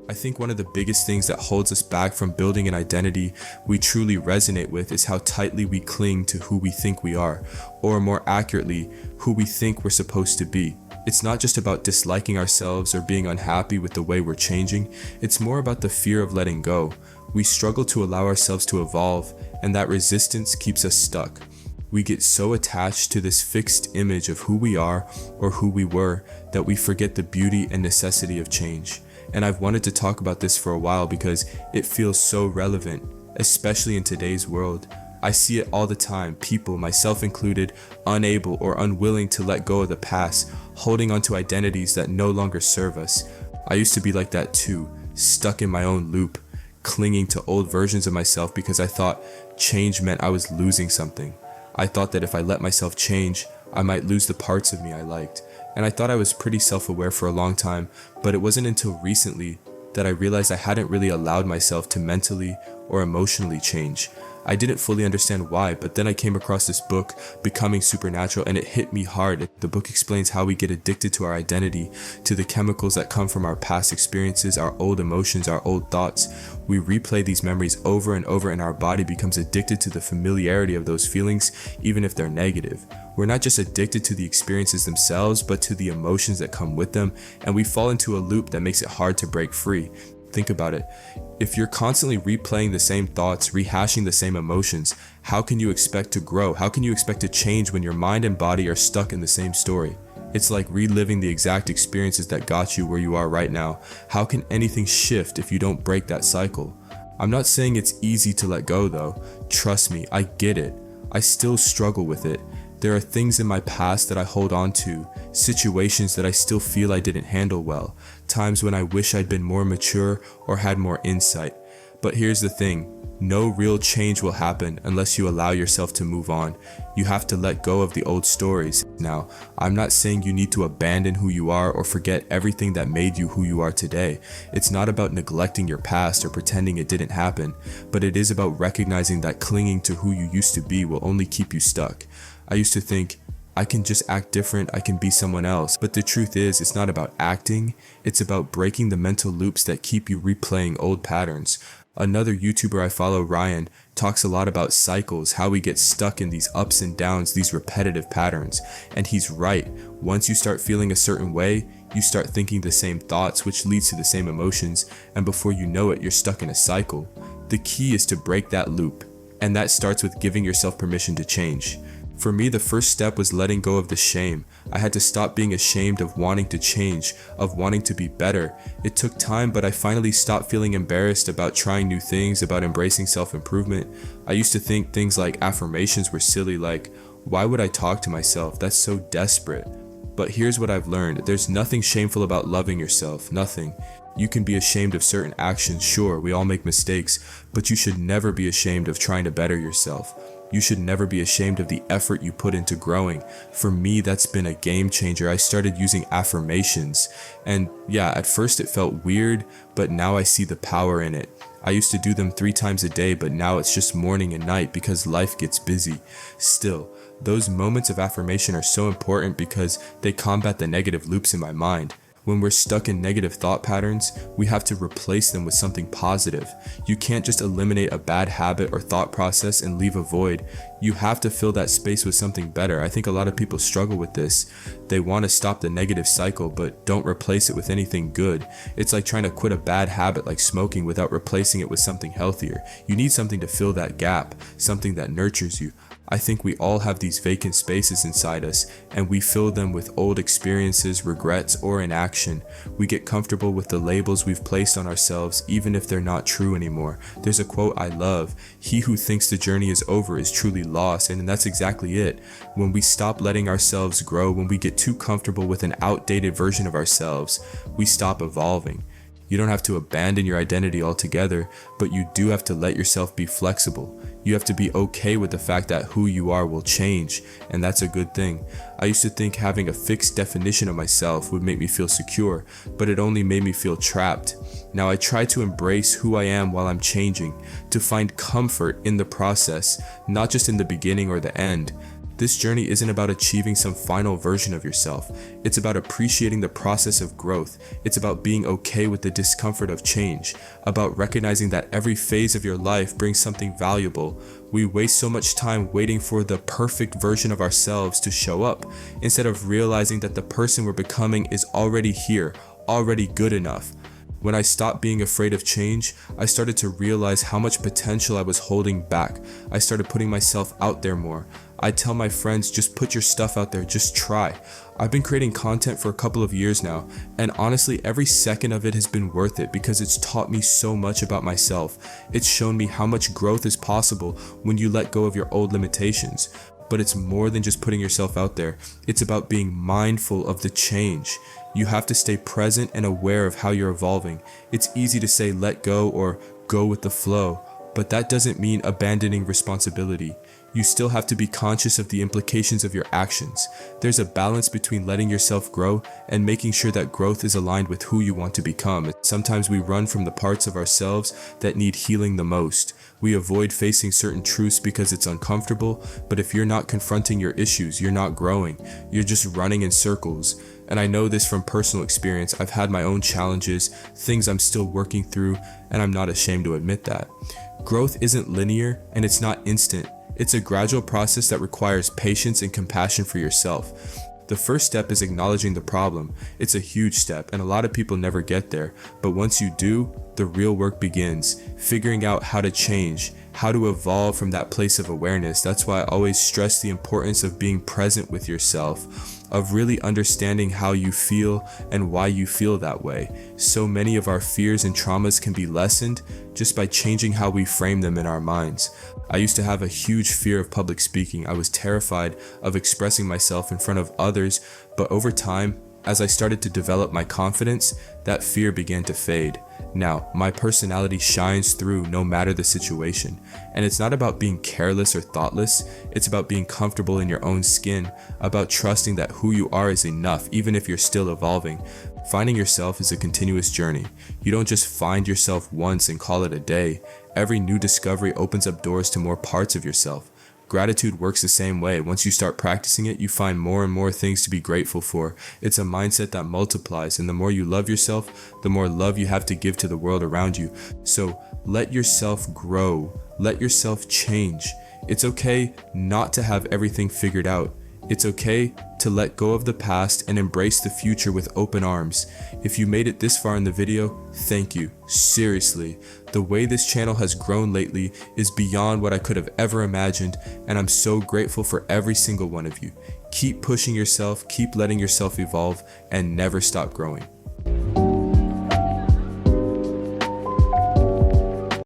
I think one of the biggest things that holds us back from building an identity we truly resonate with is how tightly we cling to who we think we are, or more accurately, who we think we're supposed to be. It's not just about disliking ourselves or being unhappy with the way we're changing, it's more about the fear of letting go. We struggle to allow ourselves to evolve, and that resistance keeps us stuck. We get so attached to this fixed image of who we are or who we were that we forget the beauty and necessity of change. And I've wanted to talk about this for a while because it feels so relevant, especially in today's world. I see it all the time, people, myself included, unable or unwilling to let go of the past, holding onto identities that no longer serve us. I used to be like that too, stuck in my own loop, clinging to old versions of myself because I thought change meant I was losing something. I thought that if I let myself change, I might lose the parts of me I liked. And I thought I was pretty self-aware for a long time, but it wasn't until recently that I realized I hadn't really allowed myself to mentally or emotionally change. I didn't fully understand why, but then I came across this book, Becoming Supernatural, and it hit me hard. The book explains how we get addicted to our identity, to the chemicals that come from our past experiences, our old emotions, our old thoughts. We replay these memories over and over, and our body becomes addicted to the familiarity of those feelings, even if they're negative. We're not just addicted to the experiences themselves, but to the emotions that come with them, and we fall into a loop that makes it hard to break free. Think about it. If you're constantly replaying the same thoughts, rehashing the same emotions, how can you expect to grow? How can you expect to change when your mind and body are stuck in the same story? It's like reliving the exact experiences that got you where you are right now. How can anything shift if you don't break that cycle? I'm not saying it's easy to let go though. Trust me, I get it. I still struggle with it. There are things in my past that I hold on to, situations that I still feel I didn't handle well, times when I wish I'd been more mature or had more insight. But here's the thing, no real change will happen unless you allow yourself to move on. You have to let go of the old stories. Now, I'm not saying you need to abandon who you are or forget everything that made you who you are today. It's not about neglecting your past or pretending it didn't happen, but it is about recognizing that clinging to who you used to be will only keep you stuck. I used to think, I can just act different, I can be someone else. But the truth is, it's not about acting, it's about breaking the mental loops that keep you replaying old patterns. Another YouTuber I follow, Ryan, talks a lot about cycles, how we get stuck in these ups and downs, these repetitive patterns. And he's right. Once you start feeling a certain way, you start thinking the same thoughts, which leads to the same emotions, and before you know it, you're stuck in a cycle. The key is to break that loop, and that starts with giving yourself permission to change. For me, the first step was letting go of the shame. I had to stop being ashamed of wanting to change, of wanting to be better. It took time, but I finally stopped feeling embarrassed about trying new things, about embracing self-improvement. I used to think things like affirmations were silly, like, why would I talk to myself? That's so desperate. But here's what I've learned. There's nothing shameful about loving yourself, nothing. You can be ashamed of certain actions, sure, we all make mistakes, but you should never be ashamed of trying to better yourself. You should never be ashamed of the effort you put into growing. For me, that's been a game changer. I started using affirmations. And yeah, at first it felt weird, but now I see the power in it. I used to do them 3 times a day, but now it's just morning and night because life gets busy. Still, those moments of affirmation are so important because they combat the negative loops in my mind. When we're stuck in negative thought patterns, we have to replace them with something positive. You can't just eliminate a bad habit or thought process and leave a void. You have to fill that space with something better. I think a lot of people struggle with this. They want to stop the negative cycle, but don't replace it with anything good. It's like trying to quit a bad habit like smoking without replacing it with something healthier. You need something to fill that gap, something that nurtures you. I think we all have these vacant spaces inside us, and we fill them with old experiences, regrets, or inaction. We get comfortable with the labels we've placed on ourselves, even if they're not true anymore. There's a quote I love, "He who thinks the journey is over is truly lost," and that's exactly it. When we stop letting ourselves grow, when we get too comfortable with an outdated version of ourselves, we stop evolving. You don't have to abandon your identity altogether, but you do have to let yourself be flexible. You have to be okay with the fact that who you are will change, and that's a good thing. I used to think having a fixed definition of myself would make me feel secure, but it only made me feel trapped. Now I try to embrace who I am while I'm changing, to find comfort in the process, not just in the beginning or the end. This journey isn't about achieving some final version of yourself. It's about appreciating the process of growth. It's about being okay with the discomfort of change, about recognizing that every phase of your life brings something valuable. We waste so much time waiting for the perfect version of ourselves to show up, instead of realizing that the person we're becoming is already here, already good enough. When I stopped being afraid of change, I started to realize how much potential I was holding back. I started putting myself out there more. I tell my friends, just put your stuff out there, just try. I've been creating content for a couple of years now, and honestly, every second of it has been worth it because it's taught me so much about myself. It's shown me how much growth is possible when you let go of your old limitations. But it's more than just putting yourself out there. It's about being mindful of the change. You have to stay present and aware of how you're evolving. It's easy to say let go or go with the flow, but that doesn't mean abandoning responsibility. You still have to be conscious of the implications of your actions. There's a balance between letting yourself grow and making sure that growth is aligned with who you want to become. Sometimes we run from the parts of ourselves that need healing the most. We avoid facing certain truths because it's uncomfortable, but if you're not confronting your issues, you're not growing. You're just running in circles. And I know this from personal experience. I've had my own challenges, things I'm still working through, and I'm not ashamed to admit that. Growth isn't linear and it's not instant. It's a gradual process that requires patience and compassion for yourself. The first step is acknowledging the problem. It's a huge step, and a lot of people never get there. But once you do, the real work begins, figuring out how to change, how to evolve from that place of awareness. That's why I always stress the importance of being present with yourself, of really understanding how you feel and why you feel that way. So many of our fears and traumas can be lessened just by changing how we frame them in our minds. I used to have a huge fear of public speaking. I was terrified of expressing myself in front of others, but over time, as I started to develop my confidence, that fear began to fade. Now, my personality shines through no matter the situation. And it's not about being careless or thoughtless, it's about being comfortable in your own skin, about trusting that who you are is enough, even if you're still evolving. Finding yourself is a continuous journey. You don't just find yourself once and call it a day. Every new discovery opens up doors to more parts of yourself. Gratitude works the same way. Once you start practicing it, you find more and more things to be grateful for. It's a mindset that multiplies, and the more you love yourself, the more love you have to give to the world around you. So let yourself grow. Let yourself change. It's okay not to have everything figured out. It's okay to let go of the past and embrace the future with open arms. If you made it this far in the video, thank you. Seriously, the way this channel has grown lately is beyond what I could have ever imagined, and I'm so grateful for every single one of you. Keep pushing yourself, keep letting yourself evolve, and never stop growing.